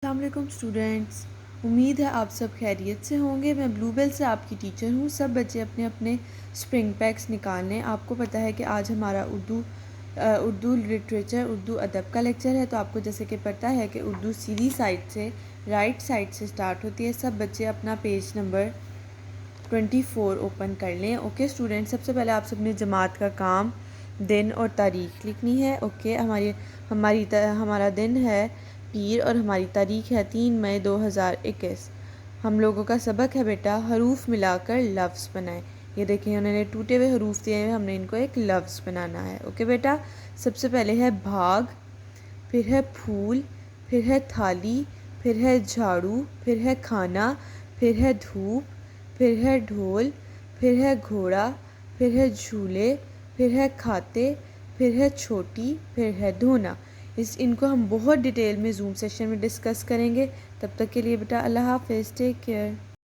السلام علیکم اسٹوڈینٹس، امید ہے آپ سب خیریت سے ہوں گے۔ میں بلو بیل سے آپ کی ٹیچر ہوں۔ سب بچے اپنے اپنے اسپرنگ پیکس نکال لیں۔ آپ کو پتہ ہے کہ آج ہمارا اردو لٹریچر، اردو ادب کا لیکچر ہے، تو آپ کو جیسے کہ پتہ ہے کہ اردو سیدھی سائڈ سے، رائٹ سائڈ سے سٹارٹ ہوتی ہے۔ سب بچے اپنا پیج نمبر 24 اوپن کر لیں۔ اوکے اسٹوڈینٹ، سب سے پہلے آپ سب نے جماعت کا کام دن اور تاریخ لکھنی ہے۔ اوکے، ہمارا دن ہے پیر اور ہماری تاریخ ہے 3 مئی 2021۔ ہم لوگوں کا سبق ہے بیٹا حروف ملا کر لفظ بنائیں۔ یہ دیکھیں انہوں نے ٹوٹے ہوئے حروف دیے ہیں، ہم نے ان کو ایک لفظ بنانا ہے۔ اوکے بیٹا، سب سے پہلے ہے بھاگ، پھر ہے پھول، پھر ہے تھالی، پھر ہے جھاڑو، پھر ہے کھانا، پھر ہے دھوپ، پھر ہے ڈھول، پھر ہے گھوڑا، پھر ہے جھولے، پھر ہے کھاتے، پھر ہے چھوٹی، پھر ہے دھونا۔ ان کو ہم بہت ڈیٹیل میں زوم سیشن میں ڈسکس کریں گے۔ تب تک کے لیے بیٹا اللہ حافظ، ٹیک کیئر۔